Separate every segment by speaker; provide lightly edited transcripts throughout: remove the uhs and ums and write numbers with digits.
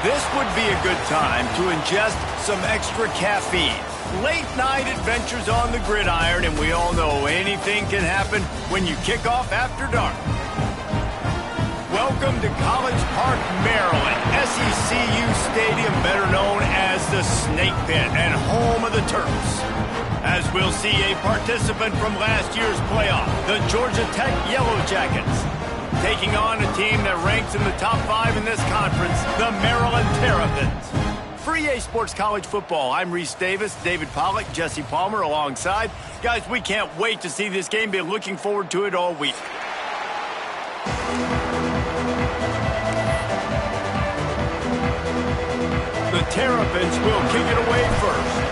Speaker 1: This would be a good time to ingest some extra caffeine. Late night adventures on the gridiron, and we all know anything can happen when you kick off after dark. Welcome to College Park, Maryland, SECU Stadium, better known as the Snake Pit and home of the Terps. As we'll see a participant from last year's playoff, the Georgia Tech Yellow Jackets, taking on a team that ranks in the top 5 in this conference, the Maryland Terrapins. For EA Sports College Football, I'm Reese Davis, David Pollack, Jesse Palmer alongside. Guys, we can't wait to see this game. Been looking forward to it all week. The Terrapins will kick it away first.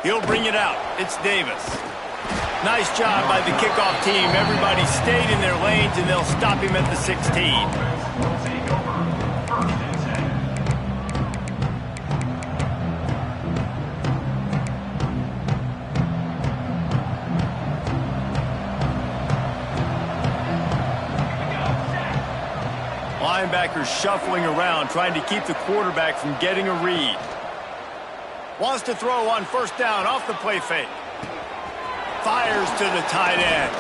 Speaker 1: He'll bring it out. It's Davis. Nice job by the kickoff team. Everybody stayed in their lanes, and they'll stop him at the 16. Linebackers shuffling around, trying to keep the quarterback from getting a read. Wants to throw on first down off the play fake. Fires to the tight end.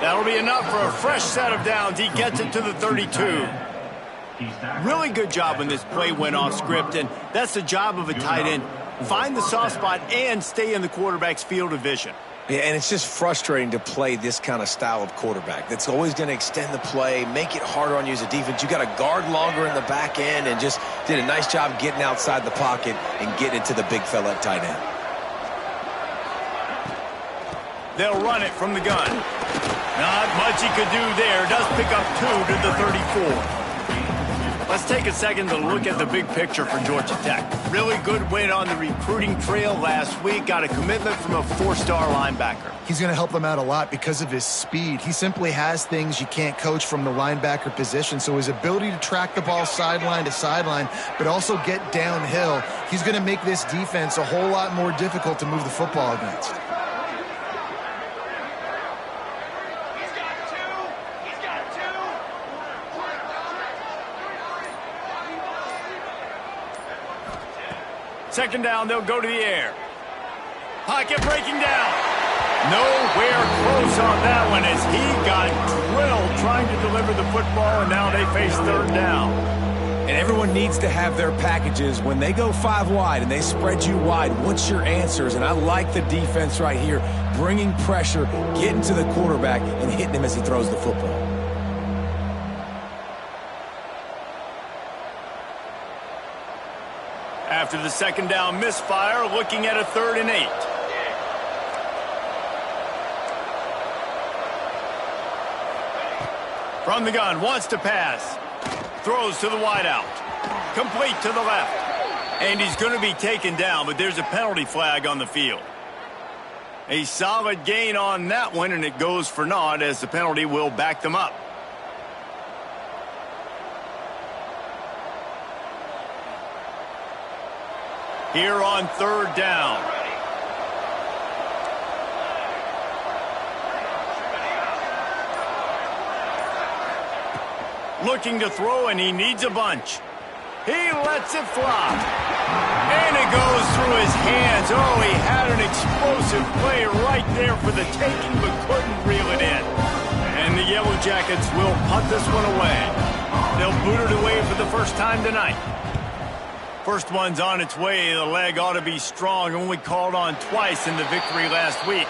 Speaker 1: That'll be enough for a fresh set of downs. He gets it to the 32. Really good job when this play went off script, and that's the job of a tight end. Find the soft spot and stay in the quarterback's field of vision.
Speaker 2: Yeah, and it's just frustrating to play this kind of style of quarterback. That's always going to extend the play, make it harder on you as a defense. You got to guard longer in the back end, and just did a nice job getting outside the pocket and getting it to the big fella at tight end.
Speaker 1: They'll run it from the gun. Not much he could do there. Does pick up 2 to the 34. Let's take a second to look at the big picture for Georgia Tech. Really good win on the recruiting trail last week. Got a commitment from a 4-star linebacker.
Speaker 3: He's going to help them out a lot because of his speed. He simply has things you can't coach from the linebacker position. So his ability to track the ball sideline to sideline, but also get downhill, he's going to make this defense a whole lot more difficult to move the football against. Second down, they'll go to the air. Pocket breaking down. Nowhere close on that one as he got drilled trying to deliver the football, and now they face third down.
Speaker 2: And everyone needs to have their packages. When they go 5 wide and they spread you wide, what's your answers? And I like the defense right here, bringing pressure, getting to the quarterback, and hitting him as he throws the football.
Speaker 1: After the second down misfire, looking at a 3rd and 8. From the gun, wants to pass. Throws to the wideout. Complete to the left. And he's going to be taken down, but there's a penalty flag on the field. A solid gain on that one, and it goes for naught as the penalty will back them up. Here on third down. Looking to throw, and he needs a bunch. He lets it fly. And it goes through his hands. Oh, he had an explosive play right there for the taking, but couldn't reel it in. And the Yellow Jackets will punt this one away. They'll boot it away for the first time tonight. First one's on its way. The leg ought to be strong. Only called on twice in the victory last week.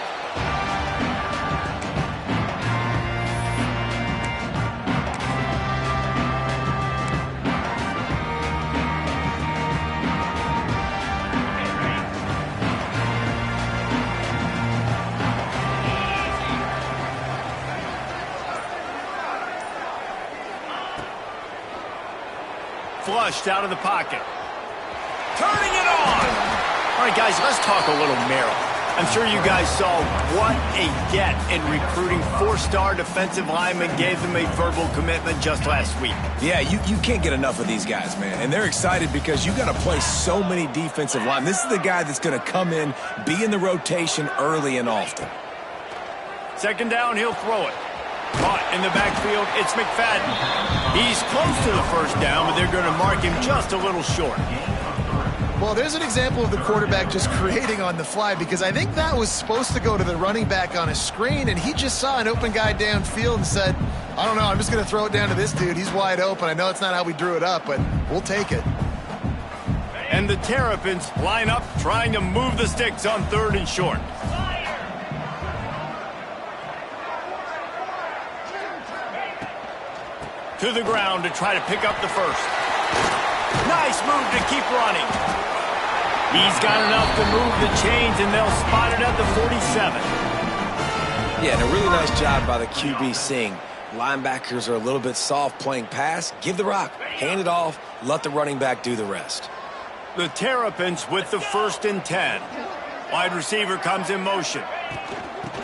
Speaker 1: Flushed out of the pocket. Turning it on. All right, guys, let's talk a little Maryland. I'm sure you guys saw what a get in recruiting. 4-star defensive linemen, gave them a verbal commitment just last week.
Speaker 2: Yeah, you can't get enough of these guys, man. And they're excited because you got to play so many defensive linemen. This is the guy that's going to come in, be in the rotation early and often.
Speaker 1: Second down, he'll throw it. Caught in the backfield, it's McFadden. He's close to the first down, but they're going to mark him just a little short.
Speaker 3: Well, there's an example of the quarterback just creating on the fly, because I think that was supposed to go to the running back on a screen, and he just saw an open guy downfield and said, I don't know, I'm just going to throw it down to this dude. He's wide open. I know it's not how we drew it up, but we'll take it.
Speaker 1: And the Terrapins line up trying to move the sticks on 3rd and short. To the ground to try to pick up the first. Nice move to keep running. He's got enough to move the chains, and they'll spot it at the 47.
Speaker 2: Yeah, and a really nice job by the QB seeing linebackers are a little bit soft playing pass. Give the rock, hand it off, let the running back do the rest.
Speaker 1: The Terrapins with the 1st and 10. Wide receiver comes in motion.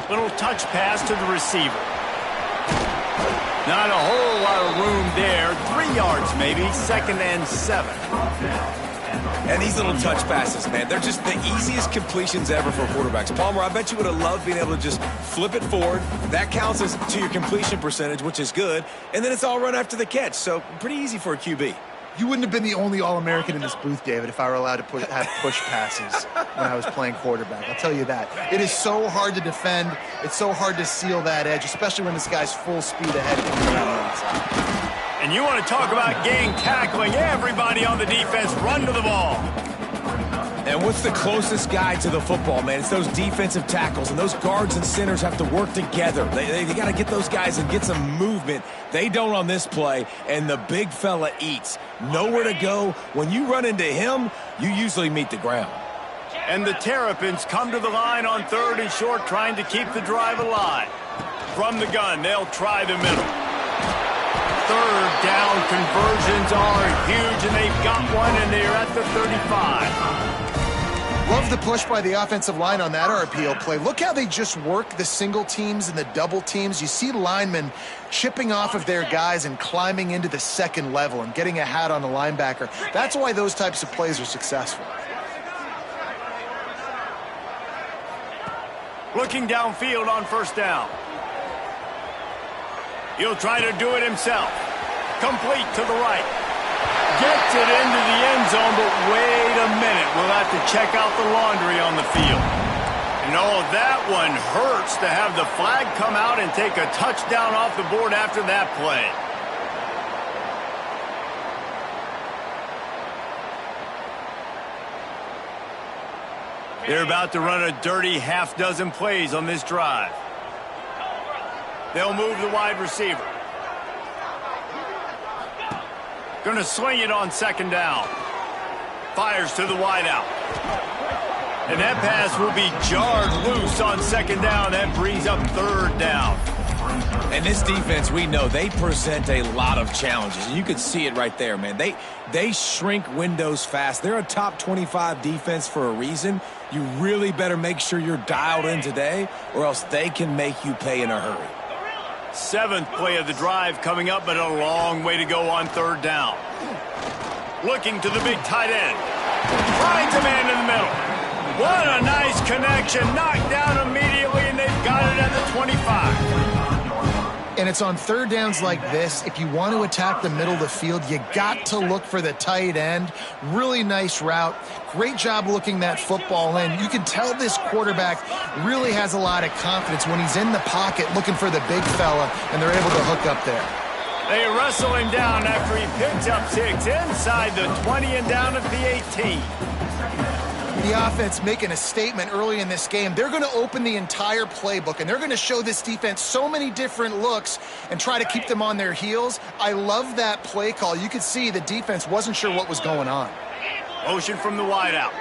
Speaker 1: Little touch pass to the receiver. Not a whole lot of room there. 3 yards maybe. 2nd and 7.
Speaker 2: And these little touch passes, man, they're just the easiest completions ever for quarterbacks. Palmer, I bet you would have loved being able to just flip it forward. That counts as to your completion percentage, which is good. And then it's all run after the catch. So pretty easy for a QB.
Speaker 3: You wouldn't have been the only All-American in this booth, David, if I were allowed to have push passes when I was playing quarterback. I'll tell you that. It is so hard to defend. It's so hard to seal that edge, especially when this guy's full speed ahead coming around the outside.
Speaker 1: And you want to talk about gang tackling. Everybody on the defense run to the ball.
Speaker 2: And what's the closest guy to the football, man? It's those defensive tackles, and those guards and centers have to work together. They got to get those guys and get some movement. They don't on this play, and the big fella eats. Nowhere to go. When you run into him, you usually meet the ground.
Speaker 1: And the Terrapins come to the line on 3rd and short, trying to keep the drive alive. From the gun, they'll try the middle. 3rd down conversions are huge, and they've got one, and they're at the 35.
Speaker 3: Love the push by the offensive line on that RPO play. Look how they just work the single teams and the double teams. You see linemen chipping off of their guys and climbing into the 2nd level and getting a hat on the linebacker. That's why those types of plays are successful.
Speaker 1: Looking downfield on 1st down. He'll try to do it himself. Complete to the right. Gets it into the end zone, but wait a minute. We'll have to check out the laundry on the field. And oh, that one hurts to have the flag come out and take a touchdown off the board after that play. They're about to run a dirty half-dozen plays on this drive. They'll move the wide receiver. Going to sling it on 2nd down. Fires to the wideout. And that pass will be jarred loose on 2nd down. That brings up 3rd down.
Speaker 2: And this defense, we know, they present a lot of challenges. You can see it right there, man. They shrink windows fast. They're a top 25 defense for a reason. You really better make sure you're dialed in today, or else they can make you pay in a hurry.
Speaker 1: 7th play of the drive coming up, but a long way to go on 3rd down. Looking to the big tight end. Finds a man in the middle. What a nice connection. Knocked down immediately, and they've got it at the 25.
Speaker 3: And it's on 3rd downs like this. If you want to attack the middle of the field, you got to look for the tight end. Really nice route. Great job looking that football in. You can tell this quarterback really has a lot of confidence when he's in the pocket looking for the big fella, and they're able to hook up there.
Speaker 1: They wrestle him down after he picks up 6 inside the 20 and down at the 18.
Speaker 3: The offense making a statement early in this game. They're going to open the entire playbook, and they're going to show this defense so many different looks and try to keep them on their heels. I love that play call. You could see the defense wasn't sure what was going on.
Speaker 1: Motion from the wideout.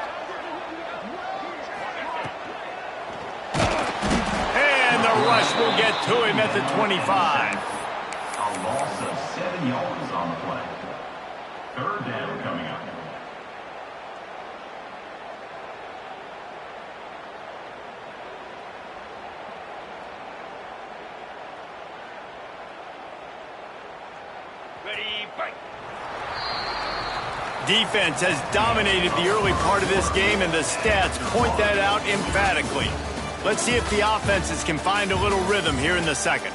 Speaker 1: And the rush will get to him at the 25.
Speaker 4: A loss of 7 yards on the play. 3rd down coming up.
Speaker 1: Defense has dominated the early part of this game, and the stats point that out emphatically. Let's see if the offenses can find a little rhythm here in the second.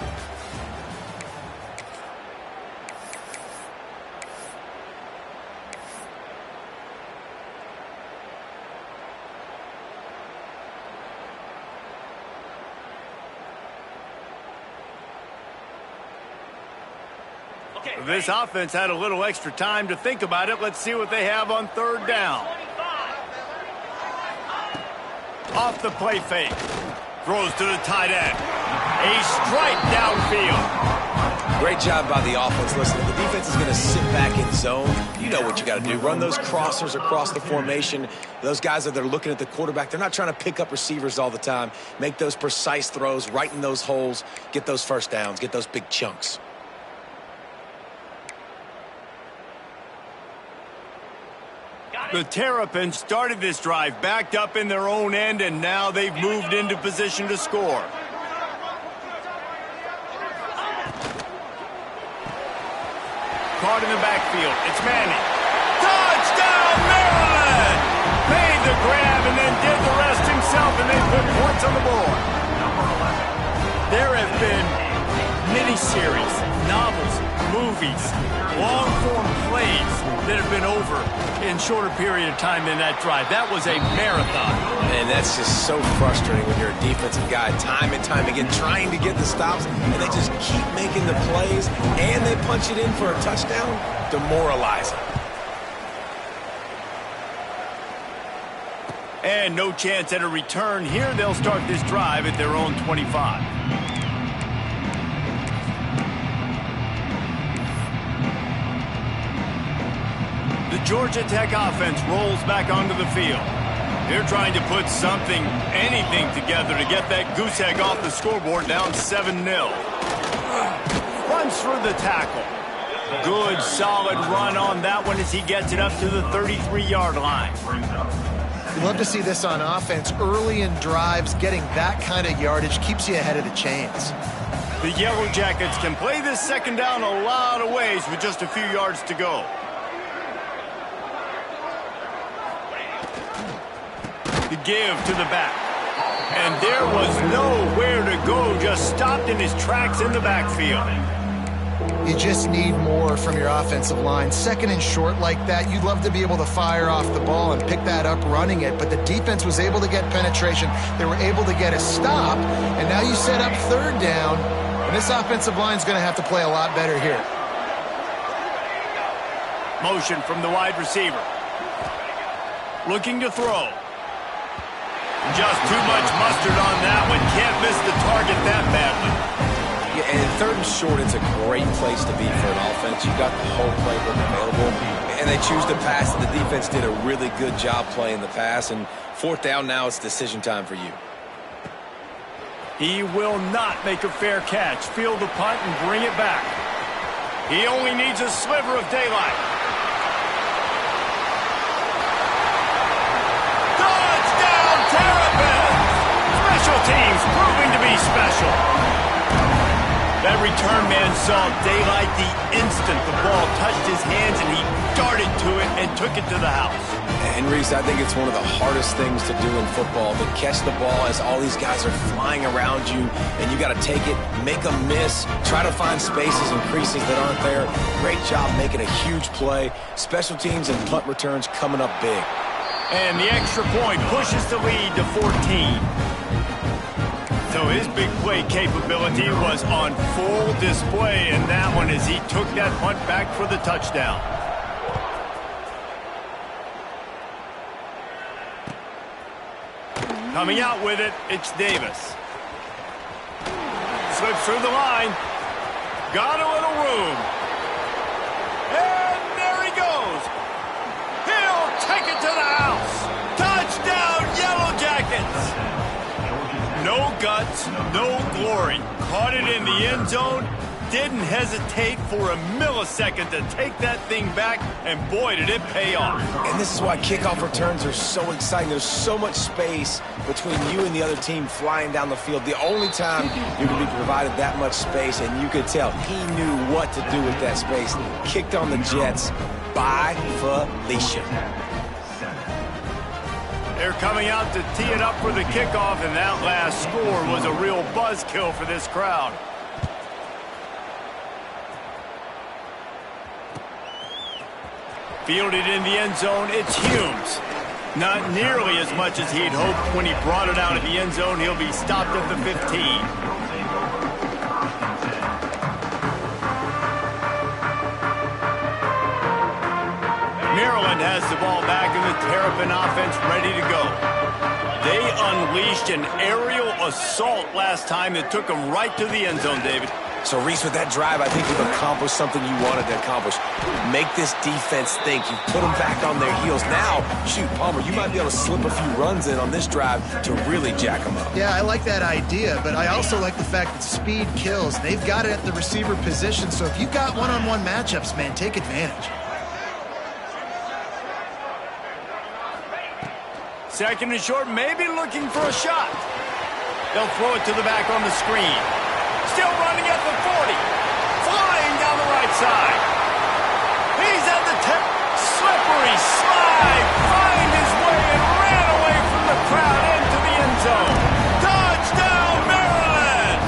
Speaker 1: This offense had a little extra time to think about it. Let's see what they have on third down. Off the play fake. Throws to the tight end. A strike downfield.
Speaker 2: Great job by the offense. Listen, the defense is going to sit back in zone. You know what you got to do. Run those crossers across the formation. Those guys that are looking at the quarterback, they're not trying to pick up receivers all the time. Make those precise throws, right in those holes, get those first downs, get those big chunks.
Speaker 1: The Terrapins started this drive backed up in their own end, and now they've moved into position to score. Caught in the backfield. It's Manning. Touchdown, Maryland! Made the grab and then did the rest himself, and they put points on the board. There have been miniseries, novels, movies, long-form plays that have been over in shorter period of time than that drive. That was a marathon.
Speaker 2: And that's just so frustrating when you're a defensive guy time and time again trying to get the stops, and they just keep making the plays, and they punch it in for a touchdown. Demoralizing.
Speaker 1: And no chance at a return here. They'll start this drive at their own 25. The Georgia Tech offense rolls back onto the field. They're trying to put something, anything together to get that goose egg off the scoreboard, down 7-0. Runs for the tackle. Good, solid run on that one as he gets it up to the 33-yard line.
Speaker 3: You love to see this on offense. Early in drives, getting that kind of yardage keeps you ahead of the chains.
Speaker 1: The Yellow Jackets can play this second down a lot of ways with just a few yards to go. The give to the back. And there was nowhere to go, just stopped in his tracks in the backfield.
Speaker 3: You just need more from your offensive line. Second and short like that, you'd love to be able to fire off the ball and pick that up running it, but the defense was able to get penetration. They were able to get a stop, and now you set up third down, and this offensive line is going to have to play a lot better here.
Speaker 1: Motion from the wide receiver. Looking to throw. Just too much mustard on that one. Can't miss the target that badly.
Speaker 2: Yeah, and third and short, it's a great place to be for an offense. You got the whole playbook available, and they choose to pass. The defense did a really good job playing the pass, and fourth down now, it's decision time for you.
Speaker 1: He will not make a fair catch. Field the punt and bring it back. He only needs a sliver of daylight. Special teams proving to be special. That return man saw daylight the instant the ball touched his hands, and he darted to it and took it to the house.
Speaker 2: And Reese, I think it's one of the hardest things to do in football, to catch the ball as all these guys are flying around you, and you got to take it, make a miss, try to find spaces and creases that aren't there. Great job making a huge play. Special teams and punt returns coming up big.
Speaker 1: And the extra point pushes the lead to 14. So his big play capability was on full display in that one as he took that punt back for the touchdown. Coming out with it, it's Davis. Slips through the line. Got a little room. And there he goes. He'll take it to the house. Touchdown, Yellow Jackets. No guts, no glory. Caught it in the end zone. Didn't hesitate for a millisecond to take that thing back, and boy, did it pay off.
Speaker 2: And this is why kickoff returns are so exciting. There's so much space between you and the other team flying down the field. The only time you can be provided that much space, and you could tell he knew what to do with that space. Kicked on the Jets by Felicia.
Speaker 1: They're coming out to tee it up for the kickoff, and that last score was a real buzzkill for this crowd. Fielded in the end zone, it's Humes. Not nearly as much as he'd hoped when he brought it out of the end zone. He'll be stopped at the 15. Maryland has the ball back in the Terrapin offense ready to go. They unleashed an aerial assault last time that took them right to the end zone, David.
Speaker 2: So, Reese, with that drive, I think you've accomplished something you wanted to accomplish. Make this defense think. You put them back on their heels. Now, shoot, Palmer, you might be able to slip a few runs in on this drive to really jack them up.
Speaker 3: Yeah, I like that idea, but I also like the fact that speed kills. They've got it at the receiver position, so if you've got one-on-one matchups, man, take advantage.
Speaker 1: Second and short, maybe looking for a shot. They'll throw it to the back on the screen. Still running at the 40. Flying down the right side. He's at the 10. Slippery slide. Find his way and ran away from the crowd into the end zone. Touchdown, Maryland!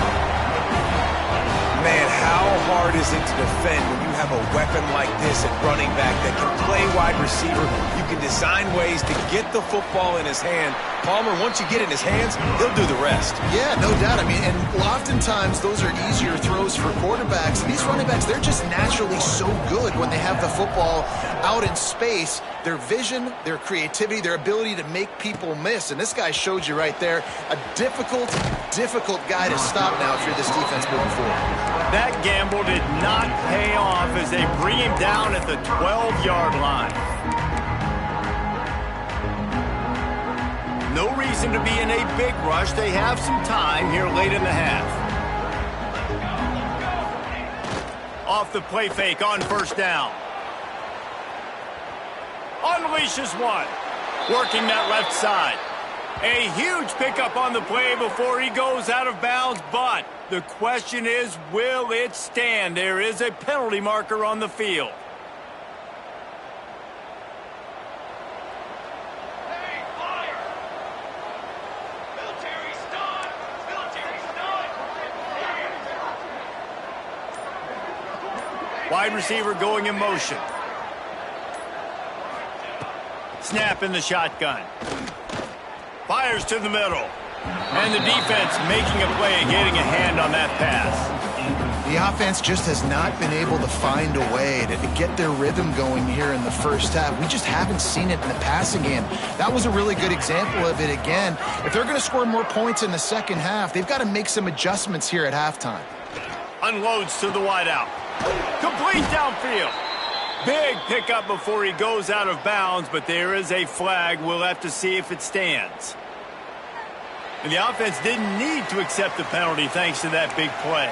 Speaker 2: Man, how hard is it to defend when you have a weapon like this at running back that can play wide receiver? You can design ways to get the football in his hand. Palmer, once you get it in his hands, he'll do the rest.
Speaker 3: Yeah, no doubt. I mean, and oftentimes those are easier throws for quarterbacks. These running backs, they're just naturally so good when they have the football out in space. Their vision, their creativity, their ability to make people miss. And this guy showed you right there, a difficult guy to stop now if you're this defense moving forward.
Speaker 1: That gamble did not pay off as they bring him down at the 12-yard line. No reason to be in a big rush. They have some time here late in the half. Off the play fake on first down. Unleashes one. Working that left side. A huge pickup on the play before he goes out of bounds, but the question is, will it stand? There is a penalty marker on the field. Wide receiver going in motion. Snap in the shotgun. Fires to the middle. And the defense making a play and getting a hand on that pass.
Speaker 3: The offense just has not been able to find a way to get their rhythm going here in the first half. We just haven't seen it in the passing game. That was a really good example of it again. If they're going to score more points in the second half, they've got to make some adjustments here at halftime.
Speaker 1: Unloads to the wideout. Complete downfield. Big pickup before he goes out of bounds, but there is a flag. We'll have to see if it stands. And the offense didn't need to accept the penalty thanks to that big play.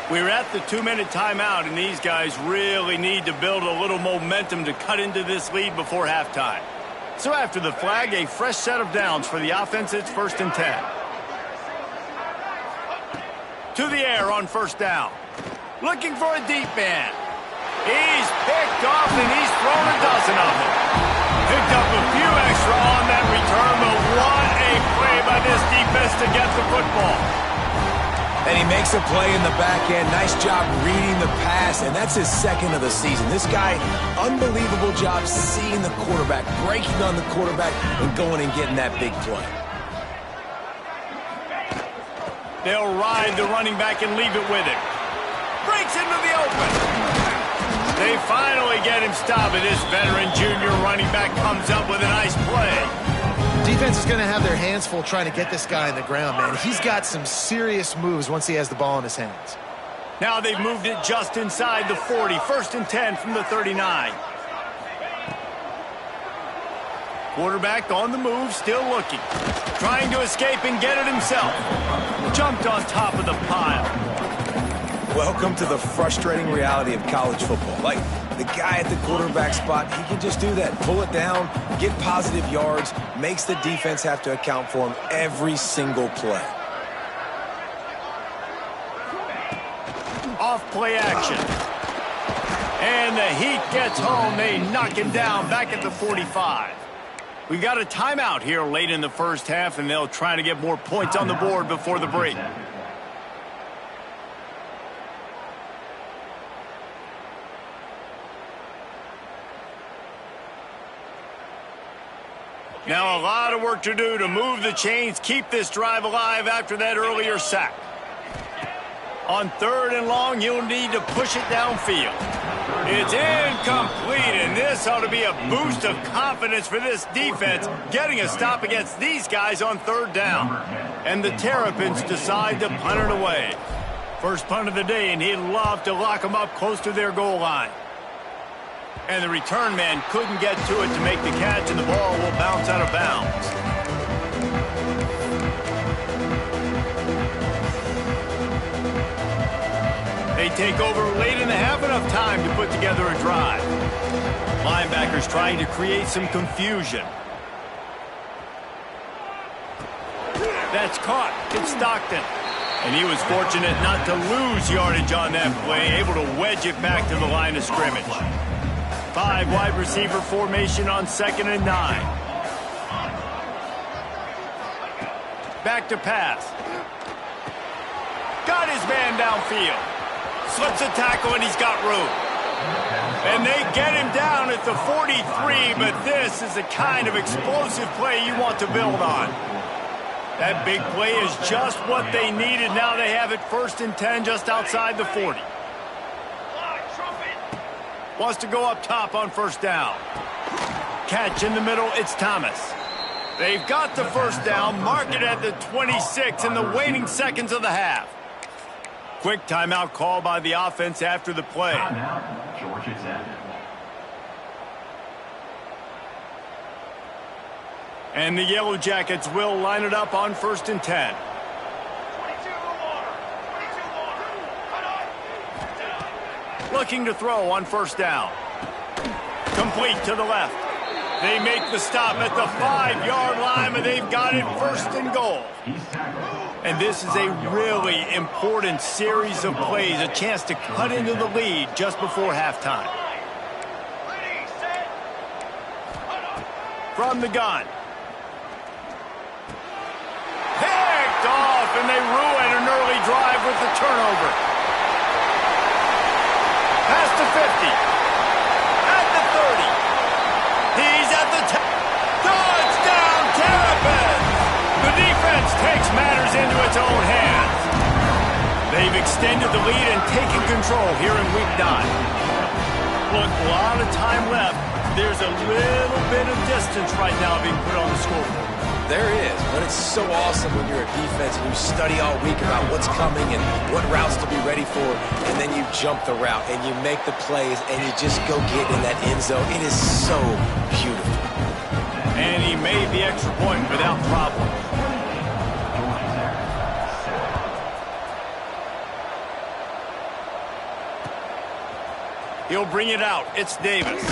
Speaker 1: We're at the 2-minute timeout, and these guys really need to build a little momentum to cut into this lead before halftime. So after the flag, a fresh set of downs for the offense. It's 1st and 10. To the air on first down. Looking for a deep man. He's picked off, and he's thrown a dozen of them. Picked up a few extra on that return, but what a play by this defense to get the football.
Speaker 2: And he makes a play in the back end. Nice job reading the pass, and that's his second of the season. This guy, unbelievable job seeing the quarterback, breaking on the quarterback, and going and getting that big play.
Speaker 1: They'll ride the running back and leave it with him. Breaks into the open. They finally get him stopped, and this veteran junior running back comes up with a nice play.
Speaker 3: Defense is going to have their hands full trying to get this guy on the ground, man. He's got some serious moves once he has the ball in his hands.
Speaker 1: Now they've moved it just inside the 40. 1st and 10 from the 39. Quarterback on the move, still looking. Trying to escape and get it himself. Jumped on top of the pile.
Speaker 2: Welcome to the frustrating reality of college football. Like, the guy at the quarterback spot, he can just do that. Pull it down, get positive yards, makes the defense have to account for him every single play.
Speaker 1: Off play action. And the heat gets home. They knock him down back at the 45. We got a timeout here late in the first half, and they'll try to get more points on the board before the break. Now a lot of work to do to move the chains, keep this drive alive after that earlier sack. On 3rd and long, you'll need to push it downfield. It's incomplete, and this ought to be a boost of confidence for this defense, getting a stop against these guys on 3rd down. And the Terrapins decide to punt it away. First punt of the day, and he'd love to lock them up close to their goal line. And the return man couldn't get to it to make the catch, and the ball will bounce out of bounds. They take over late in the half, enough time to put together a drive. Linebackers trying to create some confusion. That's caught. It's Stockton. And he was fortunate not to lose yardage on that play, able to wedge it back to the line of scrimmage. 5 wide receiver formation on 2nd and 9. Back to pass. Got his man downfield. Slips a tackle, and he's got room. And they get him down at the 43, but this is the kind of explosive play you want to build on. That big play is just what they needed. Now they have it 1st and 10 just outside the 40. Wants to go up top on 1st down. Catch in the middle, it's Thomas. They've got the 1st down, mark it at the 26 in the waning seconds of the half. Quick timeout call by the offense after the play. And the Yellow Jackets will line it up on 1st and 10. Looking to throw on 1st down. Complete to the left. They make the stop at the 5-yard line, but they've got it 1st and goal. And this is a really important series of plays, a chance to cut into the lead just before halftime. From the gun. Picked off, and they ruin an early drive with the turnover. Past the 50. At the 30. He's at the 10. Touchdown, Terrapins! The defense takes matters into its own hands. They've extended the lead and taken control here in Week 9. Look, a lot of time left. There's a little bit of distance right now being put on the scoreboard.
Speaker 2: There is, but it's so awesome when you're a defense and you study all week about what's coming and what routes to be ready for, and then you jump the route and you make the plays and you just go get in that end zone. It is so beautiful.
Speaker 1: And he made the extra point without problem. He'll bring it out. It's Davis.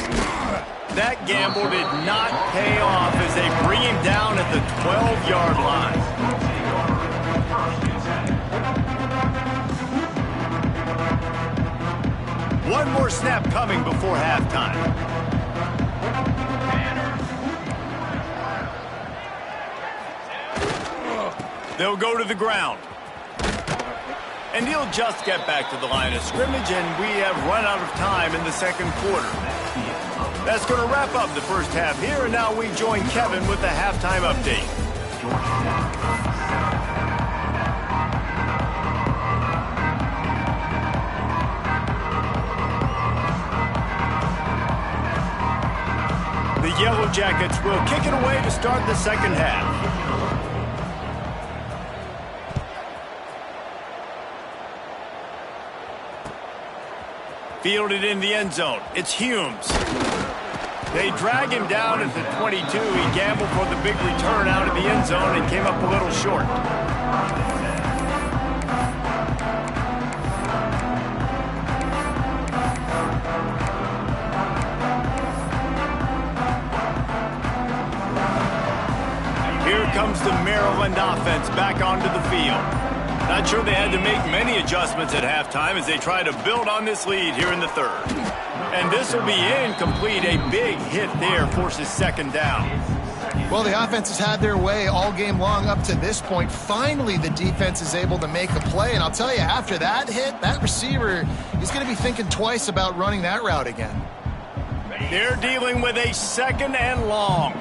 Speaker 1: That gamble did not pay off as they bring him down at the 12-yard line. One more snap coming before halftime. They'll go to the ground. And he'll just get back to the line of scrimmage, and we have run out of time in the 2nd quarter. That's going to wrap up the first half here, and now we join Kevin with the halftime update. The Yellow Jackets will kick it away to start the 2nd half. Fielded in the end zone. It's Humes. They drag him down at the 22. He gambled for the big return out of the end zone and came up a little short. Here comes the Maryland offense back onto the field. Not sure they had to make many adjustments at halftime as they try to build on this lead here in the 3rd. And this will be incomplete. A big hit there forces 2nd down.
Speaker 3: Well, the offense has had their way all game long up to this point. Finally, the defense is able to make a play. And I'll tell you, after that hit, that receiver is going to be thinking twice about running that route again.
Speaker 1: They're dealing with a 2nd and long.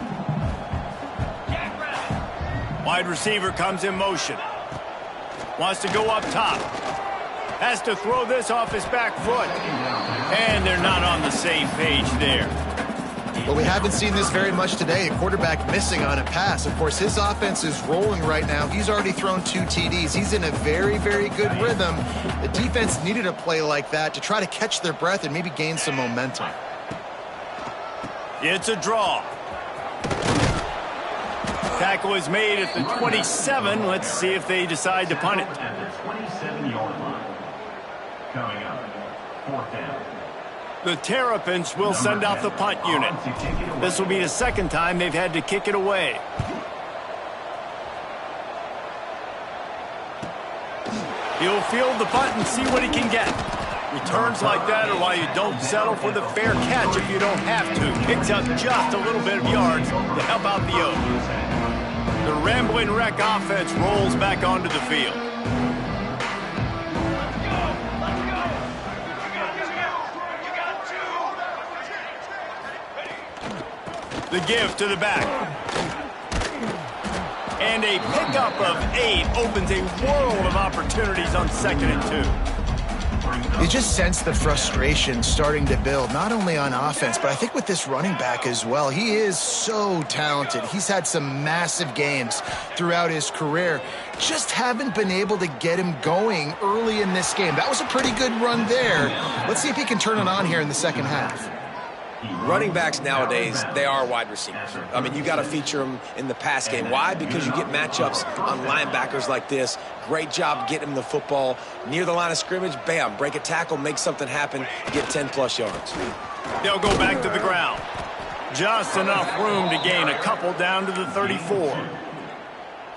Speaker 1: Wide receiver comes in motion. Wants to go up top. Has to throw this off his back foot. And they're not on the same page there.
Speaker 3: But we haven't seen this very much today. A quarterback missing on a pass. Of course, his offense is rolling right now. He's already thrown 2 TDs. He's in a very, very good rhythm. The defense needed a play like that to try to catch their breath and maybe gain some momentum.
Speaker 1: It's a draw. Tackle is made at the 27. Let's see if they decide to punt it.
Speaker 4: At the 27-yard line. Coming up, 4th down.
Speaker 1: The Terrapins will send out the punt unit. This will be the 2nd time they've had to kick it away. He'll field the punt and see what he can get. Returns like that are why you don't settle for the fair catch if you don't have to. Picks up just a little bit of yards to help out the O's. The Rambling Wreck offense rolls back onto the field. The give to the back. And a pickup of 8 opens a world of opportunities on 2nd and 2.
Speaker 3: You just sense the frustration starting to build, not only on offense, but I think with this running back as well. He is so talented. He's had some massive games throughout his career. Just haven't been able to get him going early in this game. That was a pretty good run there. Let's see if he can turn it on here in the 2nd half.
Speaker 2: Running backs nowadays, they are wide receivers. I mean, you got to feature them in the pass game. Why? Because you get matchups on linebackers like this. Great job getting them the football near the line of scrimmage. Bam, break a tackle, make something happen, get 10-plus yards.
Speaker 1: They'll go back to the ground. Just enough room to gain a couple down to the 34.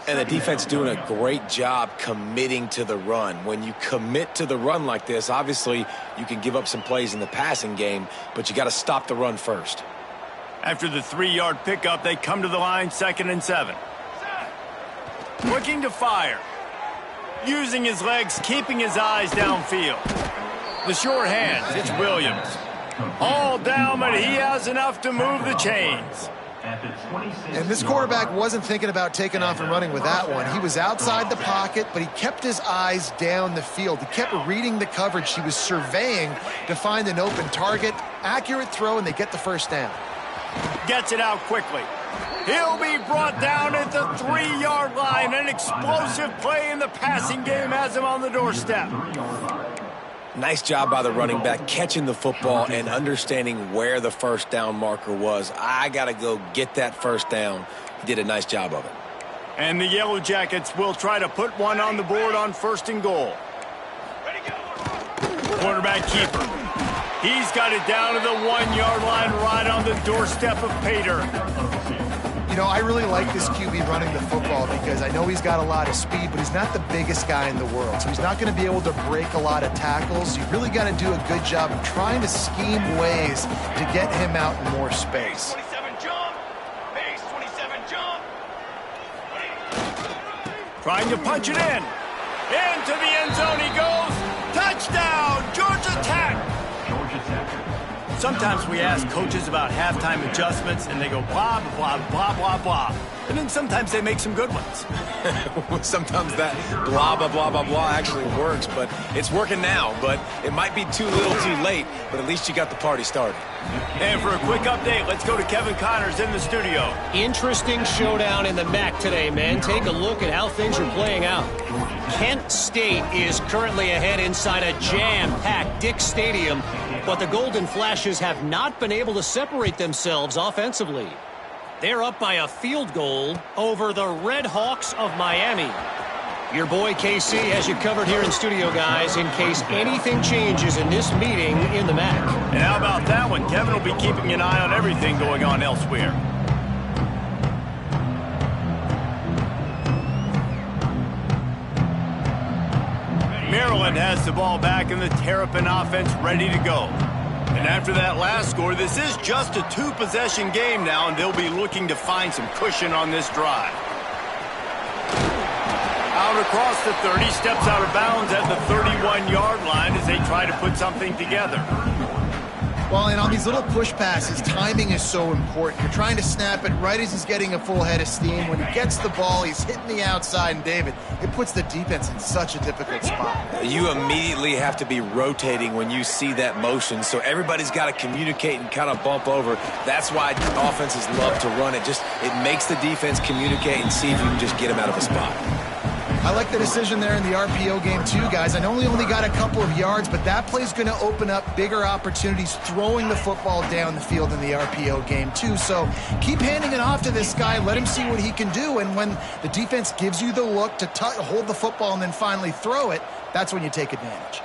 Speaker 2: And the defense doing a great job committing to the run. When you commit to the run like this, obviously you can give up some plays in the passing game, but you got to stop the run first.
Speaker 1: After the 3-yard pickup, they come to the line, 2nd and 7. Looking to fire. Using his legs, keeping his eyes downfield. The short hands, it's Williams. All down, but he has enough to move the chains.
Speaker 3: And this quarterback wasn't thinking about taking off and running with that one. He was outside the pocket, but he kept his eyes down the field. He kept reading the coverage. He was surveying to find an open target. Accurate throw, and they get the 1st down.
Speaker 1: Gets it out quickly. He'll be brought down at the 3-yard line. An explosive play in the passing game has him on the doorstep.
Speaker 2: Nice job by the running back catching the football and understanding where the 1st down marker was. I got to go get that 1st down. He did a nice job of it.
Speaker 1: And the Yellow Jackets will try to put one on the board on 1st and goal. Quarterback keeper. He's got it down to the 1-yard line right on the doorstep of Pater.
Speaker 3: You know, I really like this QB running the football because I know he's got a lot of speed, but he's not the biggest guy in the world. So he's not going to be able to break a lot of tackles. You really got to do a good job of trying to scheme ways to get him out in more space.
Speaker 1: 27 jump. Base 27 jump. Trying to punch it in. Into the end zone he goes. Touchdown, Georgia Tech.
Speaker 4: Georgia Tech.
Speaker 1: Sometimes we ask coaches about halftime adjustments, and they go blah, blah, blah, blah, blah. And then sometimes they make some good ones.
Speaker 2: Sometimes that blah, blah, blah, blah, blah actually works, but it's working now. But it might be too little too late, but at least you got the party started.
Speaker 1: And for a quick update, let's go to Kevin Connors in the studio.
Speaker 5: Interesting showdown in the MAC today, man. Take a look at how things are playing out. Kent State is currently ahead inside a jam-packed Dick Stadium, but the Golden Flashes have not been able to separate themselves offensively. They're up by a field goal over the Red Hawks of Miami. Your boy KC has you covered here in studio, guys, in case anything changes in this meeting in the MAC.
Speaker 1: And how about that one? Kevin will be keeping an eye on everything going on elsewhere. Maryland has the ball back and the Terrapin offense ready to go. And after that last score, this is just a two-possession game now, and they'll be looking to find some cushion on this drive. Out across the 30, steps out of bounds at the 31-yard line as they try to put something together.
Speaker 3: Well, and on these little push passes, timing is so important. You're trying to snap it right as he's getting a full head of steam. When he gets the ball, he's hitting the outside, and David, it puts the defense in such a difficult spot.
Speaker 2: You immediately have to be rotating when you see that motion, so everybody's got to communicate and kind of bump over. That's why offenses love to run it. It makes the defense communicate and see if you can just get him out of a spot.
Speaker 3: I like the decision there in the RPO game too, guys. I know he only got a couple of yards, but that play's going to open up bigger opportunities throwing the football down the field in the RPO game too. So keep handing it off to this guy. Let him see what he can do. And when the defense gives you the look to hold the football and then finally throw it, that's when you take advantage.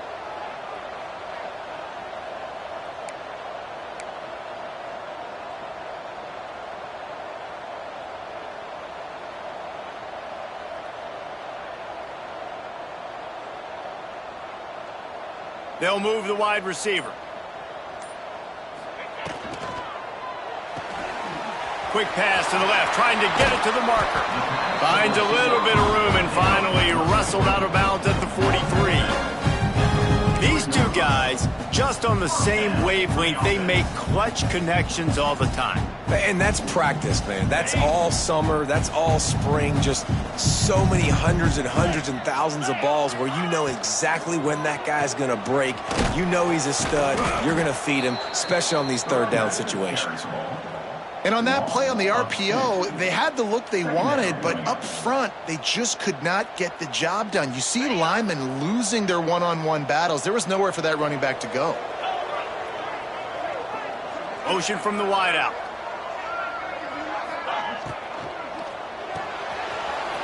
Speaker 1: They'll move the wide receiver. Quick pass to the left, trying to get it to the marker. Finds a little bit of room and finally wrestled out of bounds at the 43. These two guys, just on the same wavelength, they make clutch connections all the time.
Speaker 2: And that's practice, man. That's all summer. That's all spring. Just so many hundreds and thousands of balls where you know exactly when that guy's going to break. You know he's a stud. You're going to feed him, especially on these third down situations.
Speaker 3: And on that play on the RPO, they had the look they wanted, but up front, they just could not get the job done. You see linemen losing their one-on-one battles. There was nowhere for that running back to go.
Speaker 1: Motion from the wideout.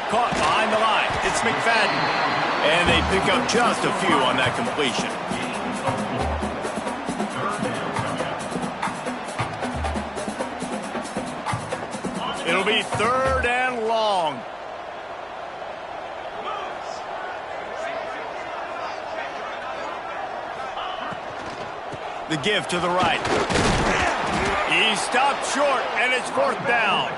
Speaker 1: Caught behind the line. It's McFadden. And they pick up just a few on that completion. It'll be third and long. The give to the right. He stopped short, and it's fourth down.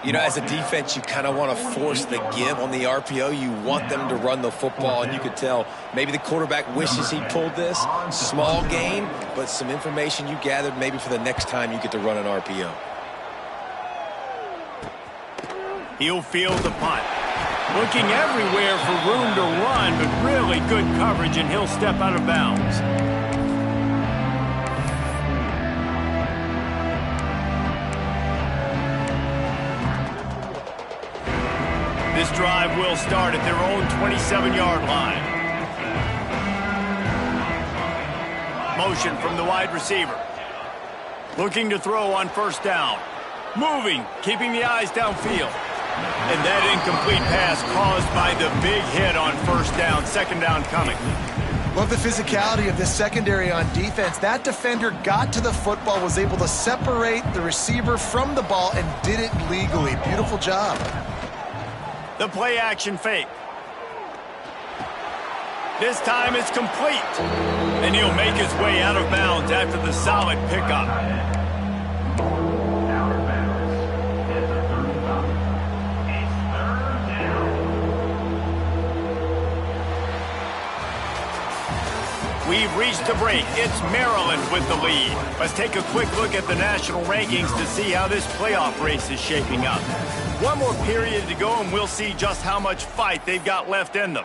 Speaker 2: You know, as a defense, you kind of want to force the give on the RPO. You want them to run the football, and you could tell maybe the quarterback wishes he pulled this. Small gain, but some information you gathered maybe for the next time you get to run an RPO.
Speaker 1: He'll field the punt. Looking everywhere for room to run, but really good coverage, and he'll step out of bounds. This drive will start at their own 27-yard line. Motion from the wide receiver. Looking to throw on first down. Moving, keeping the eyes downfield. And that incomplete pass caused by the big hit on first down. Second down coming.
Speaker 3: Love the physicality of this secondary on defense. That defender got to the football, was able to separate the receiver from the ball, and did it legally. Beautiful job.
Speaker 1: The play action fake. This time it's complete. And he'll make his way out of bounds after the solid pickup. We've reached a break. It's Maryland with the lead. Let's take a quick look at the national rankings to see how this playoff race is shaping up. One more period to go, and we'll see just how much fight they've got left in them.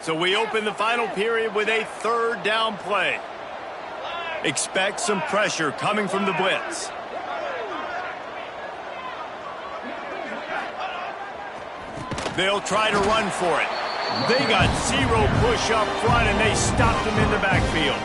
Speaker 1: So we open the final period with a third down play. Expect some pressure coming from the blitz. They'll try to run for it. They got zero push up front, and they stopped him in the backfield.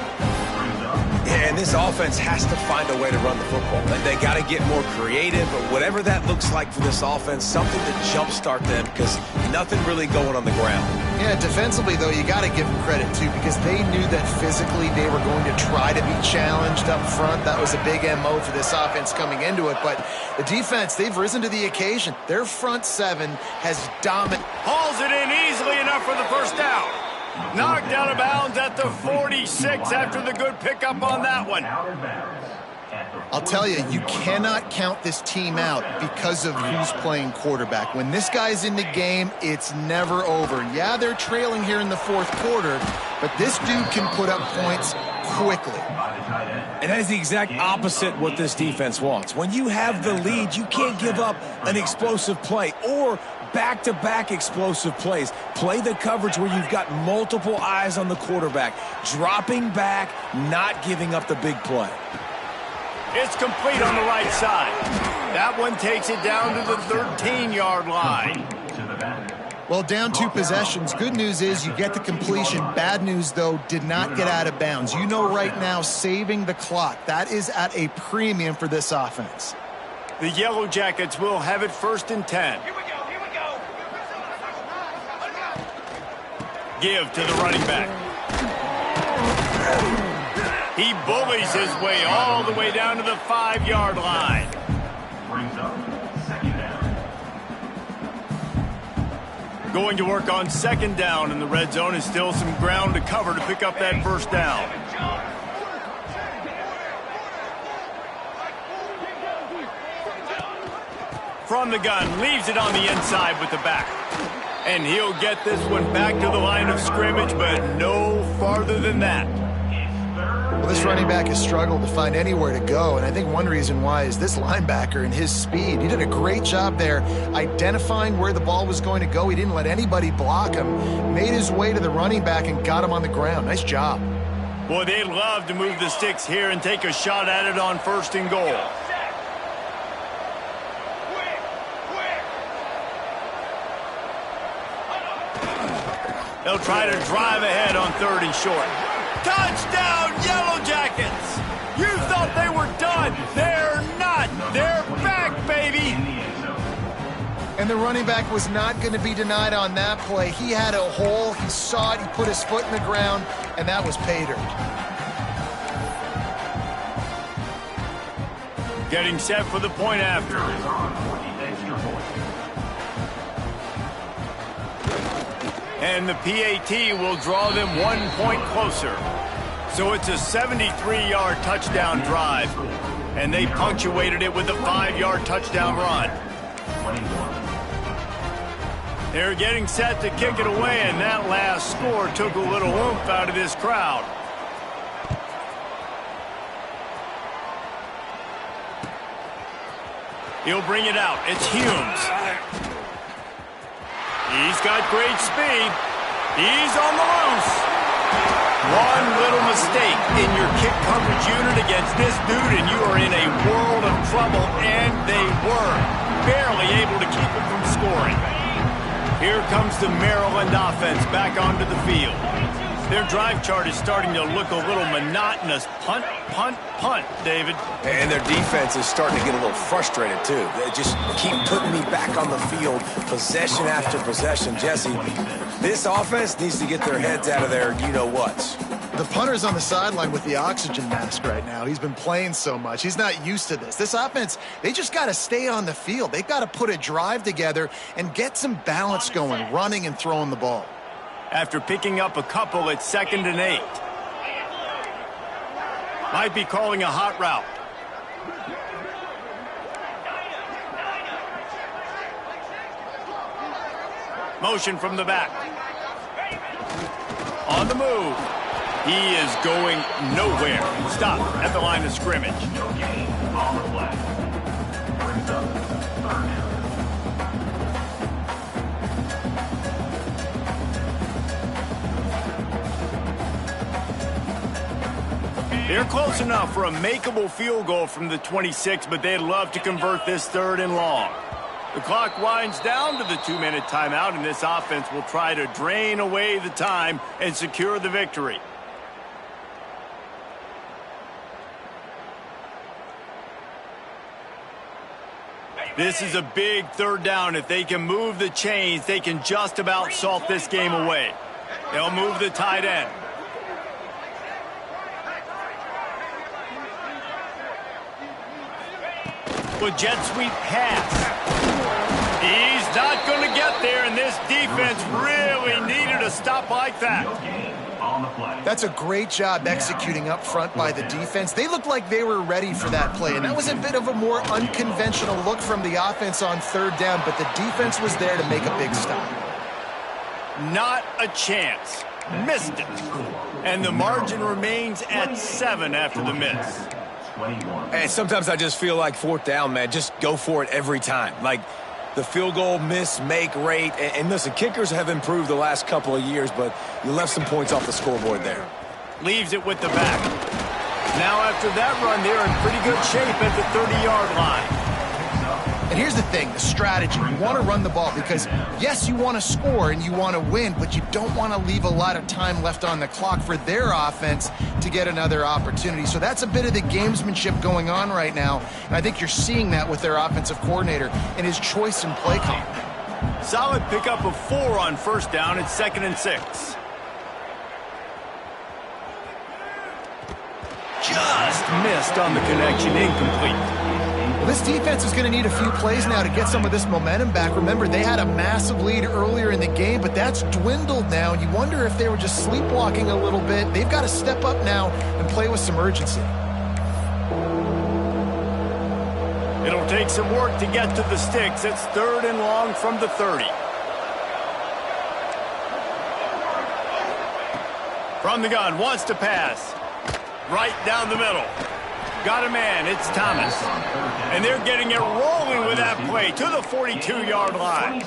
Speaker 2: And this offense has to find a way to run the football. They got to get more creative, but whatever that looks like for this offense, something to jumpstart them because nothing really going on the ground.
Speaker 3: Yeah, defensively, though, you got to give them credit, too, because they knew that physically they were going to try to be challenged up front. That was a big MO for this offense coming into it. But the defense, they've risen to the occasion. Their front seven has dominated.
Speaker 1: Hauls it in easily enough for the first down. Knocked out of bounds at the 46 after the good pickup on that one.
Speaker 3: I'll tell you, you cannot count this team out because of who's playing quarterback. When this guy's in the game, it's never over. Yeah, they're trailing here in the fourth quarter, but this dude can put up points quickly.
Speaker 2: And that is the exact opposite what this defense wants. When you have the lead, you can't give up an explosive play or back-to-back explosive plays. Play the coverage where you've got multiple eyes on the quarterback, dropping back, not giving up the big play.
Speaker 1: It's complete on the right side. That one takes it down to the 13-yard line.
Speaker 3: Well, down 2 possessions. Good news is you get the completion. Bad news, though, did not get out of bounds. You know right now, saving the clock, that is at a premium for this offense.
Speaker 1: The Yellow Jackets will have it 1st and 10. Give to the running back. He bullies his way all the way down to the 5-yard line.
Speaker 4: Brings up 2nd down.
Speaker 1: Going to work on 2nd down in the red zone, and still some ground to cover to pick up that 1st down. From the gun, leaves it on the inside with the back. And he'll get this one back to the line of scrimmage, but no farther than that.
Speaker 3: Well, this running back has struggled to find anywhere to go, and I think one reason why is this linebacker and his speed. He did a great job there identifying where the ball was going to go. He didn't let anybody block him, made his way to the running back and got him on the ground. Nice job.
Speaker 1: Boy, they'd love to move the sticks here and take a shot at it on 1st and goal. They'll try to drive ahead on 3rd and short. Touchdown, Yellow Jackets! You thought they were done. They're not. They're back, baby.
Speaker 3: And the running back was not going to be denied on that play. He had a hole. He saw it. He put his foot in the ground, and that was pay dirt.
Speaker 1: Getting set for the point after. And the PAT will draw them 1 point closer. So it's a 73-yard touchdown drive. And they punctuated it with a 5-yard touchdown run. They're getting set to kick it away, and that last score took a little oomph out of this crowd. He'll bring it out. It's Humes. He's got great speed. He's on the loose. One little mistake in your kick coverage unit against this dude, and you are in a world of trouble, and they were barely able to keep it from scoring. Here comes the Maryland offense back onto the field. Their drive chart is starting to look a little monotonous. Punt, punt, punt, David.
Speaker 2: And their defense is starting to get a little frustrated, too. They just keep putting me back on the field, possession after possession. Jesse, this offense needs to get their heads out of their you-know-whats.
Speaker 3: The punter's on the sideline with the oxygen mask right now. He's been playing so much. He's not used to this. This offense, they just got to stay on the field. They've got to put a drive together and get some balance going, running and throwing the ball.
Speaker 1: After picking up a couple at 2nd and 8. Might be calling a hot route. Motion from the back. On the move. He is going nowhere. Stop at the line of scrimmage.
Speaker 4: No gain on the play. Brings up 3rd down.
Speaker 1: They're close enough for a makeable field goal from the 26, but they'd love to convert this 3rd and long. The clock winds down to the 2-minute timeout, and this offense will try to drain away the time and secure the victory. This is a big third down. If they can move the chains, they can just about salt this game away. They'll move the tight end. With jet sweep pass. He's not going to get there, and this defense really needed a stop like that.
Speaker 3: That's a great job executing up front by the defense. They looked like they were ready for that play, and that was a bit of a more unconventional look from the offense on third down, but the defense was there to make a big stop.
Speaker 1: Not a chance. Missed it. And the margin remains at 7 after the miss.
Speaker 2: And sometimes I just feel like fourth down, man, just go for it every time. Like the field goal miss-make rate. And listen, kickers have improved the last couple of years, but you left some points off the scoreboard there.
Speaker 1: Leaves it with the back. Now after that run, they're in pretty good shape at the 30-yard line.
Speaker 3: And here's the thing, the strategy. You want to run the ball because, yes, you want to score and you want to win, but you don't want to leave a lot of time left on the clock for their offense to get another opportunity. So that's a bit of the gamesmanship going on right now, and I think you're seeing that with their offensive coordinator and his choice in play call.
Speaker 1: Solid pickup of 4 on first down. It's 2nd and 6. Just missed on the connection, incomplete.
Speaker 3: Well, this defense is going to need a few plays now to get some of this momentum back. Remember, they had a massive lead earlier in the game, but that's dwindled now, and you wonder if they were just sleepwalking a little bit. They've got to step up now and play with some urgency.
Speaker 1: It'll take some work to get to the sticks. It's 3rd and long from the 30. From the gun, wants to pass. Right down the middle. Got a man, it's Thomas. And they're getting it rolling with that play to the 42-yard line.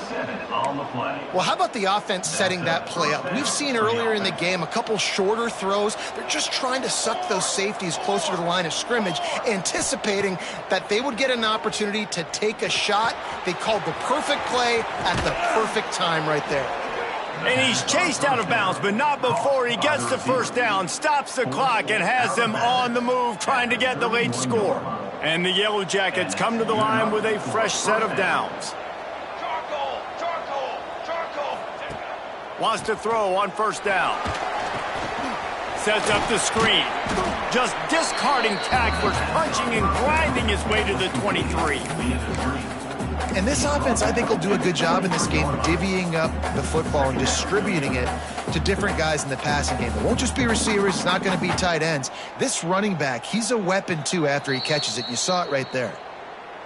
Speaker 3: Well, how about the offense setting that play up? We've seen earlier in the game a couple shorter throws. They're just trying to suck those safeties closer to the line of scrimmage, anticipating that they would get an opportunity to take a shot. They called the perfect play at the perfect time right there.
Speaker 1: And he's chased out of bounds, but not before he gets the first down, stops the clock, and has them on the move trying to get the late score. And the Yellow Jackets come to the line with a fresh set of downs. Wants to throw on first down. Sets up the screen. Just discarding tacklers, punching and grinding his way to the 23.
Speaker 3: And this offense, I think, will do a good job in this game divvying up the football and distributing it to different guys in the passing game. It won't just be receivers. It's not going to be tight ends. This running back, he's a weapon, too, after he catches it. You saw it right there.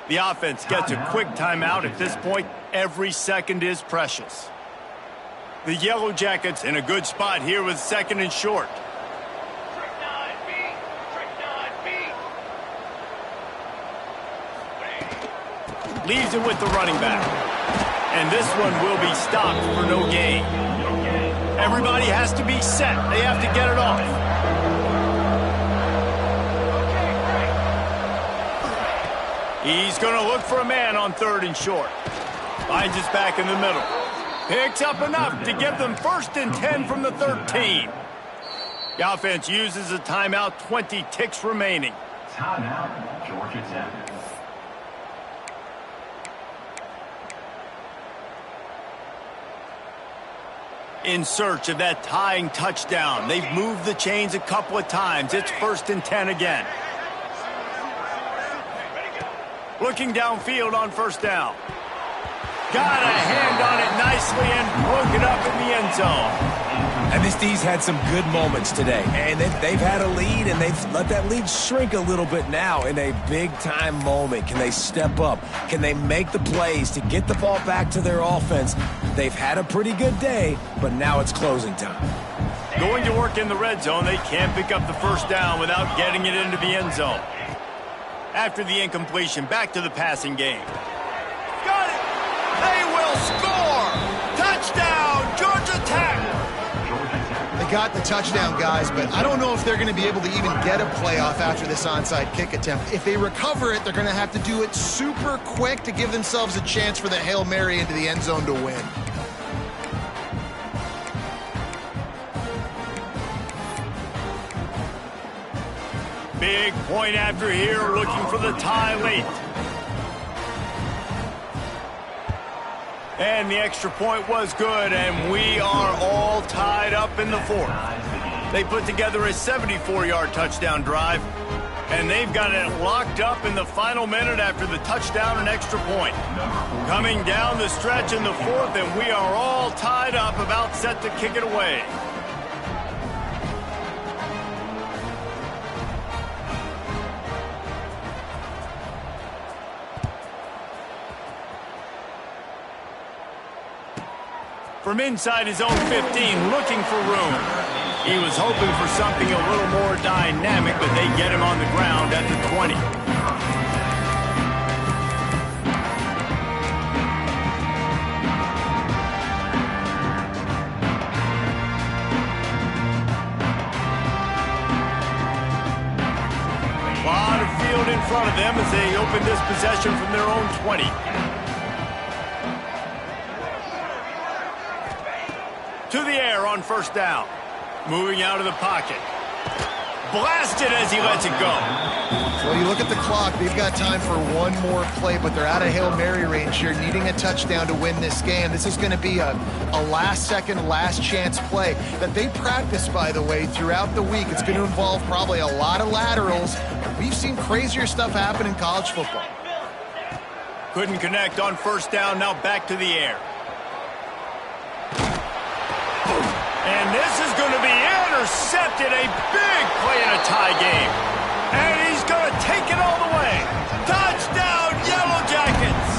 Speaker 1: The offense gets a quick timeout. At this point, every second is precious. The Yellow Jackets in a good spot here with 2nd and short. Leaves it with the running back. And this one will be stopped for no gain. Everybody has to be set. They have to get it off. He's going to look for a man on 3rd and short. Finds his back in the middle. Picks up enough to give them 1st and 10 from the 13. The offense uses a timeout, 20 ticks remaining.
Speaker 4: Timeout, Georgia Tech.
Speaker 1: In search of that tying touchdown. They've moved the chains a couple of times. It's 1st and 10 again. Looking downfield on first down. Got a hand on it nicely and broke it up in the end zone.
Speaker 2: And this D's had some good moments today. And they've had a lead, and they've let that lead shrink a little bit now in a big-time moment. Can they step up? Can they make the plays to get the ball back to their offense? They've had a pretty good day, but now it's closing time.
Speaker 1: Going to work in the red zone, they can't pick up the first down without getting it into the end zone. After the incompletion, back to the passing game. Got it! They will score! Touchdown, Georgia Tech!
Speaker 3: They got the touchdown, guys, but I don't know if they're going to be able to even get a playoff after this onside kick attempt. If they recover it, they're going to have to do it super quick to give themselves a chance for the Hail Mary into the end zone to win.
Speaker 1: Big point after here, looking for the tie late. And the extra point was good, and we are all tied up in the fourth. They put together a 74-yard touchdown drive, and they've got it locked up in the final minute after the touchdown and extra point. Coming down the stretch in the fourth, and we are all tied up, about set to kick it away. From inside his own 15, looking for room. He was hoping for something a little more dynamic, but they get him on the ground at the 20. A lot of field in front of them as they open this possession from their own 20. To the air on first down. Moving out of the pocket. Blasted as he lets it go.
Speaker 3: Well, you look at the clock. They've got time for one more play, but they're out of Hail Mary range here, needing a touchdown to win this game. This is going to be a last-second, last-chance play that they practice, by the way, throughout the week. It's going to involve probably a lot of laterals. We've seen crazier stuff happen in college football.
Speaker 1: Couldn't connect on first down. Now back to the air. And this is going to be intercepted. A big play in a tie game. And he's going to take it all the way. Touchdown, Yellow Jackets.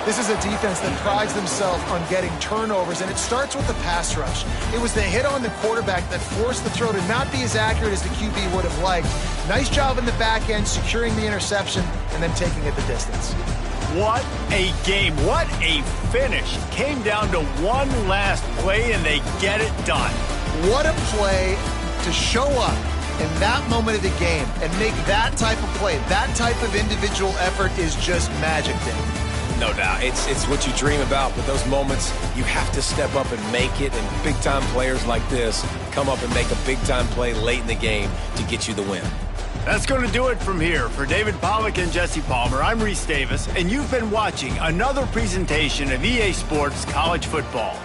Speaker 3: This is a defense that prides themselves on getting turnovers, and it starts with the pass rush. It was the hit on the quarterback that forced the throw to not be as accurate as the QB would have liked. Nice job in the back end, securing the interception, and then taking it the distance.
Speaker 1: What a game. What a finish. Came down to one last play, and they get it done.
Speaker 3: What a play to show up in that moment of the game and make that type of play. That type of individual effort is just magic, Dave.
Speaker 2: No doubt. It's what you dream about, but those moments, you have to step up and make it, and big-time players like this come up and make a big-time play late in the game to get you the win.
Speaker 1: That's going to do it from here. For David Pollack and Jesse Palmer, I'm Reese Davis, and you've been watching another presentation of EA Sports College Football.